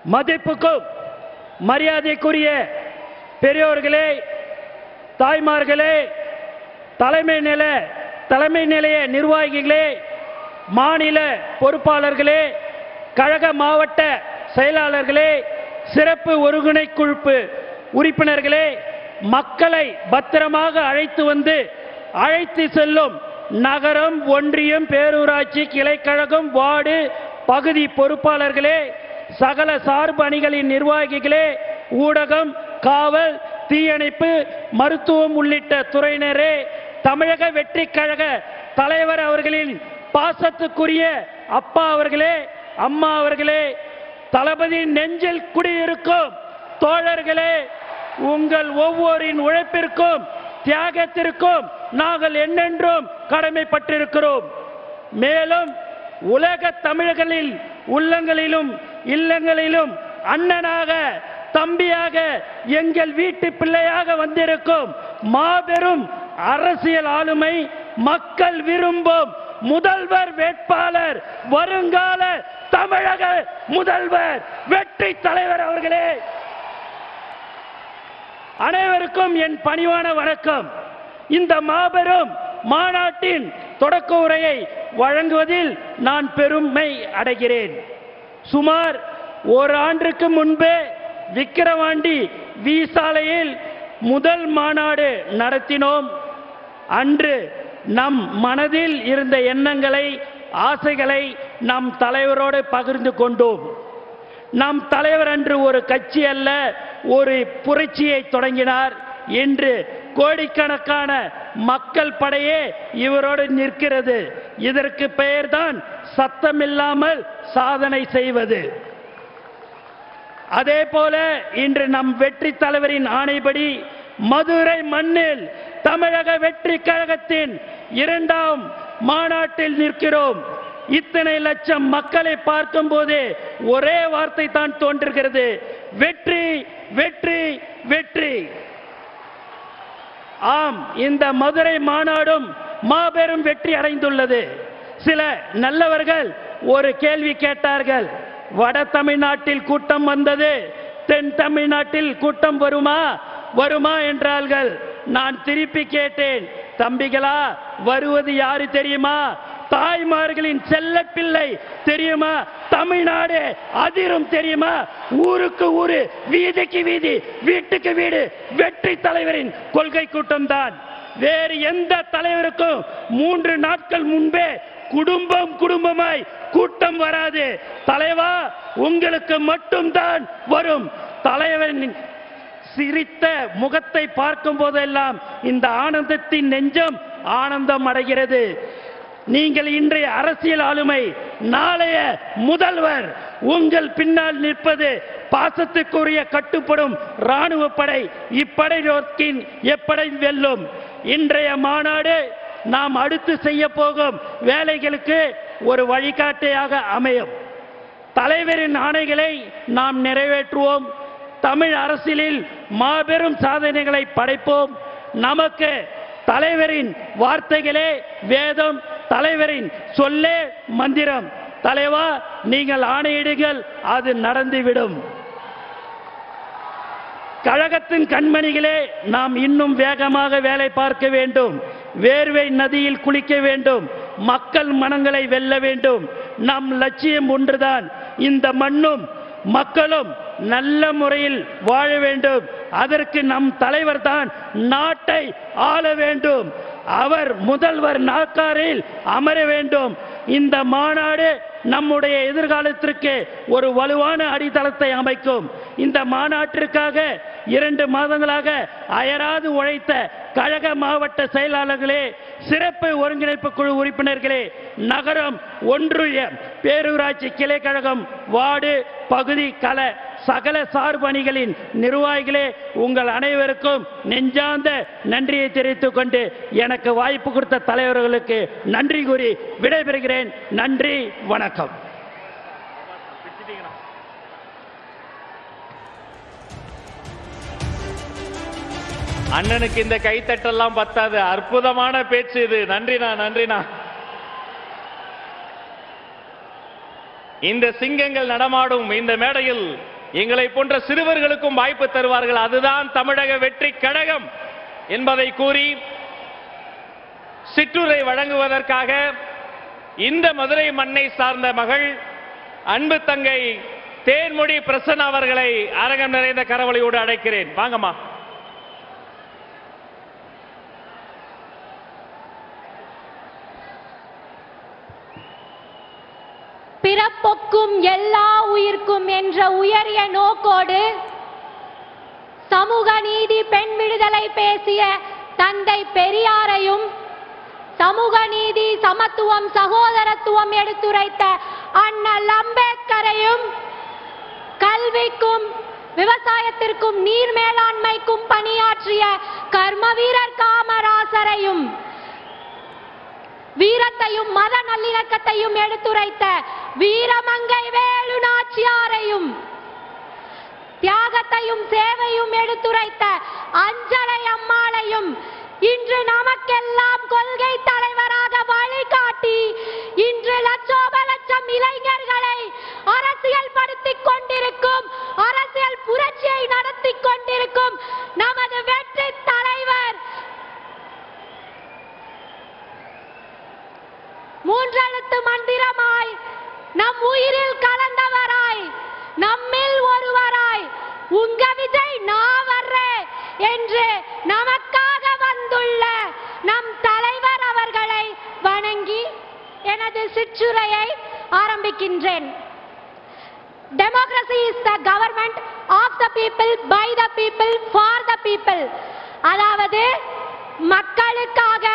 மதிப்புக்கும் மரியாதைக்குரிய பெரியோர்களே, தாய்மார்களே, தலைமை நிலைய நிர்வாகிகளே, மாநில பொறுப்பாளர்களே, கழக மாவட்ட செயலாளர்களே, சிறப்பு ஒருங்கிணைக்குழு உறுப்பினர்களே, மக்களை பத்திரமாக அழைத்து செல்லும் நகரம், ஒன்றியம், பேரூராட்சி, கிளைக்கழகம், வார்டு, பகுதி பொறுப்பாளர்களே, சகல சார்பு அணிகளின் நிர்வாகிகளே, ஊடகம், காவல், தீயணைப்பு, மருத்துவம் உள்ளிட்ட துறையினரே, தமிழக வெற்றி கழக தலைவர் அவர்களின் பாசத்துக்குரிய அப்பா அவர்களே, அம்மா அவர்களே, தளபதி நெஞ்சில் குடியிருக்கும் தோழர்களே, உங்கள் ஒவ்வொருவரின் உழைப்பிற்கும் தியாகத்திற்கும் நாங்கள் என்னென்றும் கடமைப்பட்டிருக்கிறோம். மேலும் உலக தமிழர்களில் உள்ளங்களிலும் இல்லங்களிலும் அண்ணனாக, தம்பியாக, எங்கள் வீட்டு பிள்ளையாக வந்திருக்கும் மாபெரும் அரசியல் ஆளுமை, மக்கள் விரும்பும் முதல்வர் வேட்பாளர், வருங்கால தமிழக முதல்வர், வெற்றி தலைவர் அவர்களே, அனைவருக்கும் என் பணிவான வணக்கம். இந்த மாபெரும் மாநாட்டின் தொடக்க உரையை வழங்குவதில் நான் பெருமை அடைகிறேன். சுமார் ஒரு ஆண்டுக்கு முன்பே விக்கிரவாண்டி வி சாலையில் முதல் மாநாடு நடத்தினோம். அன்று நம் மனதில் இருந்த எண்ணங்களை, ஆசைகளை நம் தலைவரோடு பகிர்ந்து கொண்டோம். நம் தலைவர் அன்று ஒரு கட்சி அல்ல, ஒரு புரட்சியை தொடங்கினார். இன்று கோடிக்கணக்கான மக்கள் படையே இவரோடு நிற்கிறது. இதற்கு பெயர்தான் சத்தமில்லாமல் சாதனை செய்வது. அதே போல இன்று நம் வெற்றி தலைவரின் ஆணைப்படி மதுரை மண்ணில் தமிழக வெற்றி கழகத்தின் 2ஆம் மாநாட்டில் நிற்கிறோம். இத்தனை லட்சம் மக்களை பார்க்கும் போது ஒரே வார்த்தை தான் தோன்றுகிறது, வெற்றி, வெற்றி, வெற்றி. ஆம், இந்த மதுரை மாநாடும் மாபெரும் வெற்றி அடைந்துள்ளது. சில நல்லவர்கள் ஒரு கேள்வி கேட்டார்கள், வட தமிழ்நாட்டில் கூட்டம் வந்தது, தென் தமிழ்நாட்டில் கூட்டம் வருமா என்றார்கள். நான் திருப்பி கேட்டேன், தம்பிகளா, வருவது யாரு தெரியுமா? தாய்மார்களின் செல்ல பிள்ளை தெரியுமா? தமிழ்நாடு அதிரும் தெரியுமா? ஊருக்கு ஊரு, வீதிக்கு வீதி, வீட்டுக்கு வீடு வெற்றி தலைவரின் கொள்கை கூட்டம் தான். வேறு எந்த தலைவருக்கும் 3 நாட்கள் முன்பே குடும்பமாய் கூட்டம் வராது. தலைவா, உங்களுக்கு மட்டும்தான் வரும். தலைவரின் சிரித்த முகத்தை பார்க்கும் போதெல்லாம் இந்த ஆனந்தத்தின் நெஞ்சம் ஆனந்தம் அடைகிறது. நீங்கள் இன்றைய அரசியல் ஆளுமை, நாளைய முதல்வர், உங்கள் பின்னால் நிற்பது பாசத்துக்குரிய கட்டுப்படும் ராணுவ படை. இப்படை நோக்கின் எப்படை வெல்லும். இன்றைய மாநாடு நாம் அடுத்து செய்ய போகும் வேலைகளுக்கு ஒரு வழிகாட்டியாக அமையும். தலைவரின் ஆணைகளை நாம் நிறைவேற்றுவோம். தமிழ் அரசியலில் மாபெரும் சாதனைகளை படைப்போம். நமக்கு தலைவரின் வார்த்தைகளே வேதம், தலைவரின் சொல்லே மந்திரம். தலைவா, நீங்கள் ஆணையிடுங்கள், அது நடந்துவிடும். கழகத்தின் கண்மணிகளே, நாம் இன்னும் வேகமாக வேலை பார்க்க வேண்டும். வேர்வை நதியில் குளிக்க வேண்டும். மக்கள் மனங்களை வெல்ல வேண்டும். நம் லட்சியம் ஒன்றுதான், இந்த மண்ணும் மக்களும் நல்ல முறையில் வாழ வேண்டும். அதற்கு நம் தலைவர் தான் நாட்டை ஆள வேண்டும். அவர் முதல்வர் நாற்காலியில் அமர வேண்டும். இந்த மாநாடு நம்முடைய எதிர்காலத்திற்கு ஒரு வலுவான அடித்தளத்தை அமைக்கும். இந்த மாநாட்டிற்காக 2 மாதங்களாக அயராது உழைத்த கழக மாவட்ட செயலாளர்களே, சிறப்பு ஒருங்கிணைப்பு குழு உறுப்பினர்களே, நகரம், ஒன்றியம், பேரூராட்சி, கிளைக்கழகம், வார்டு, பகுதி, கள சகல சார்பு அணிகளின் நிர்வாகிகளே, உங்கள் அனைவருக்கும் நெஞ்சார்ந்த நன்றியை தெரிவித்துக் கொண்டு எனக்கு வாய்ப்பு கொடுத்த தலைவர்களுக்கு நன்றி கூறி விடைபெறுகிறேன். நன்றி, வணக்கம். அண்ணனுக்கு இந்த கைத்தட்டெல்லாம் பத்தாது. அற்புதமான பேச்சு இது. நன்றிண்ணா. இந்த சிங்கங்கள் நடமாடும் இந்த மேடையில் எங்களை போன்ற சிறுவர்களுக்கும் வாய்ப்பு தருவார்கள். அதுதான் தமிழக வெற்றி கழகம் என்பதை கூறி சிற்றுரை வழங்குவதற்காக இந்த மதுரை மண்ணை சார்ந்த மகள் அன்பு தங்கை தேன்மொழி பிரசன்னா அவர்களை அரங்கம் நிறைந்த கரவொலியோடு அழைக்கிறேன். வாங்கம்மா. பிறப்பொக்கும் எல்லா உயிர்க்கும் என்ற உயரிய நோக்கோடு சமூக நீதி, பெண் விடுதலை பேசிய தந்தை பெரியாரையும், சமூக நீதி, சமத்துவம், சகோதரத்துவம் எடுத்துரைத்த அண்ணல் அம்பேத்கரையும், கல்விக்கும் விவசாயத்திற்கும் நீர் மேலாண்மைக்கும் பணியாற்றிய கர்ம வீரர் காமராசரையும், வீரத்தையும் மத நல்லிணக்கத்தையும் எடுத்துரைத்த வீரமங்கை வேலு நாச்சியாரையும், தியாகத்தையும் சேவையும் எடுத்துரைத்த அஞ்சலை அம்மாளையும், இன்று நமக்கெல்லாம் கொள்கை தலைவராக வழிகாட்டி இன்று லட்சோப லட்சம் இளைஞர்களை அரசியல் படுத்திக் கொண்டிருக்கும், அரசியல் புரட்சியை நடத்தி கொண்டிருக்கும் நமது வெற்றி தலைவர், மூன்றெழுத்து மந்திரமாய் நம் உயிரில் கலந்தவராய், நம்மில் ஒருவராய், உங்க விஜய் நான் வர்றேன் என்று நமக்காக வந்துள்ள நம் தலைவர் அவர்களை வணங்கி எனது சிற்றுரையை ஆரம்பிக்கின்றேன். Democracy is the government of the people, by the people, for the people. அதாவது மக்களுக்காக,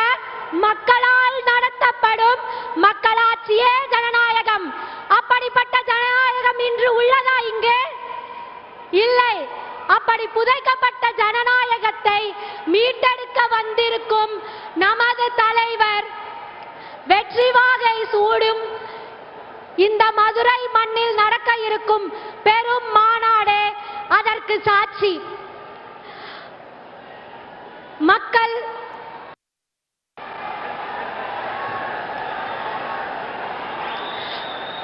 மக்களால் நடத்தப்படும் மக்களாட்சியே ஜனநாயகம். அப்படிப்பட்ட ஜனநாயகம் இன்று உள்ளதா இங்கு? இல்லை. அப்படி புதைக்கப்பட்ட ஜனநாயகத்தை மீட்டெடுக்க வந்திருக்கும் நமது தலைவர் வெற்றி வாகை சூடும் இந்த மதுரை மண்ணில் நடக்க இருக்கும் பெரும் மாநாடு அதற்கு சாட்சி.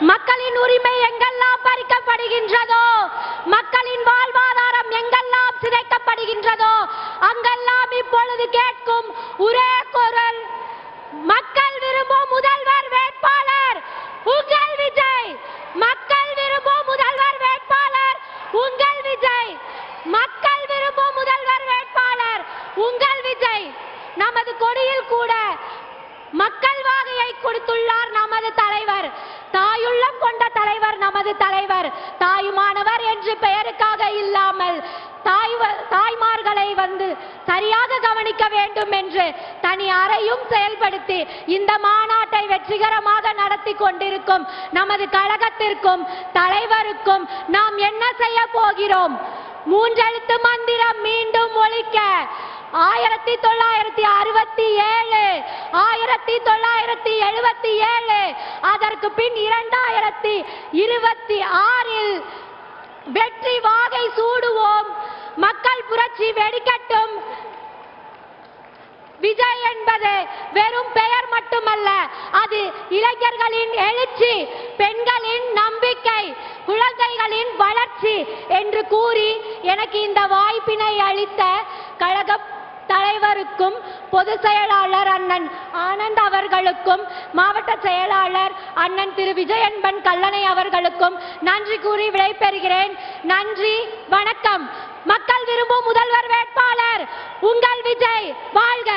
மக்களின் உரிமை எங்கெல்லாம் பறிக்கப்படுகின்றதோ, மக்களின் வாழ்வாதாரம் எங்கெல்லாம் சிதைக்கப்படுகின்றதோ, அங்கெல்லாம் இப்பொழுது கேட்கும் ஒரே குரல், மக்கள் விரும்பும் முதல்வர் வேட்பாளர் உங்கள் விஜய். மக்கள் விரும்பும் முதல்வர் வேட்பாளர் உங்கள் விஜய். மக்கள் விரும்பும் முதல்வர் வேட்பாளர் உங்கள் விஜய். நமது கொடியில் கூட மக்கள் வாகையை கொடுத்துள்ளார் நமது தலைவர். தாயுள்ளம் கொண்ட தலைவர் நமது தலைவர். தாயுமானவர் என்று பெயருக்காக இல்லாமல் தாய்மார்களை வந்து சரியாக கவனிக்க வேண்டும் என்று தனி அறையும் செயல்படுத்தி இந்த மாநாட்டை வெற்றிகரமாக நடத்தி கொண்டிருக்கும் நமது கழகத்திற்கும் தலைவருக்கும் நாம் என்ன செய்ய போகிறோம்? மூன்றெழுத்து மந்திரம் மீண்டும் ஒலிக்க 1967, 1977, அதற்கு பின் 2026 வெற்றி வாகை சூடுவோம். மக்கள் புரட்சி வெடிக்கட்டும். விஜய் என்பது வெறும் பெயர் மட்டுமல்ல, அது இளைஞர்களின் எழுச்சி, பெண்களின் நம்பிக்கை, குழந்தைகளின் வளர்ச்சி என்று கூறி எனக்கு இந்த வாய்ப்பினை அளித்த கழக தலைவருக்கும், பொதுச் செயலாளர் அண்ணன் ஆனந்த் அவர்களுக்கும், மாவட்ட செயலாளர் அண்ணன் திரு விஜயன்பன் கல்லணை அவர்களுக்கும் நன்றி கூறி விடைபெறுகிறேன். நன்றி, வணக்கம். மக்கள் விரும்பும் முதல்வர் வேட்பாளர் உங்கள் விஜய். வாழ்க.